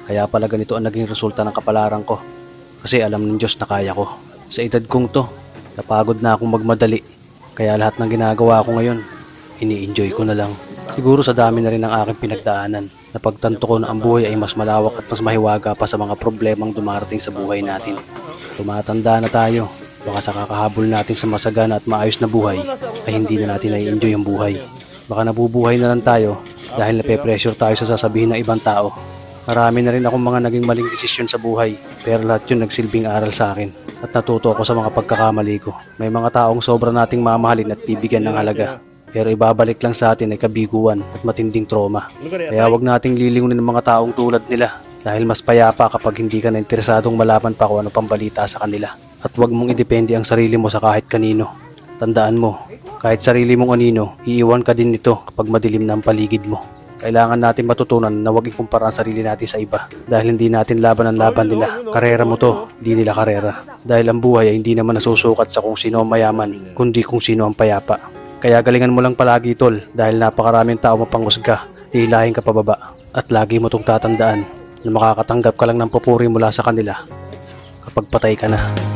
Kaya pala ganito ang naging resulta ng kapalaran ko. Kasi alam ng Diyos na kaya ko. Sa edad kong to, napagod na akong magmadali. Kaya lahat ng ginagawa ko ngayon, ini-enjoy ko na lang. Siguro sa dami na rin ng aking pinagdaanan, napagtanto ko na ang buhay ay mas malawak at mas mahiwaga pa sa mga problemang dumarating sa buhay natin. Tumatanda na tayo, baka sa kakahabol natin sa masagana at maayos na buhay, ay hindi na natin na-enjoy ang buhay. Baka nabubuhay na lang tayo dahil nape-pressure tayo sa sasabihin ng ibang tao. Marami na rin akong mga naging maling desisyon sa buhay, pero lahat yun nagsilbing aral sa akin at natuto ako sa mga pagkakamali ko. May mga taong sobra nating mamahalin at bibigyan ng halaga, pero ibabalik lang sa atin ay kabiguan at matinding trauma. Kaya wag nating lilingunin ng mga taong tulad nila dahil mas payapa kapag hindi ka na interesadong malaman pa kung ano pang balita sa kanila. At wag mong idepende ang sarili mo sa kahit kanino. Tandaan mo, kahit sarili mong anino, iiwan ka din nito kapag madilim na ang paligid mo. Kailangan natin matutunan na huwag ikumpara ang sarili natin sa iba dahil hindi natin laban ang laban nila. Karera mo to, di nila karera. Dahil ang buhay ay hindi naman nasusukat sa kung sino ang mayaman, kundi kung sino ang payapa. Kaya galingan mo lang palagi tol dahil napakaraming tao mapanghusga, hihilahin ka pababa. At lagi mo itong tatandaan na makakatanggap ka lang ng papuri mula sa kanila kapag patay ka na.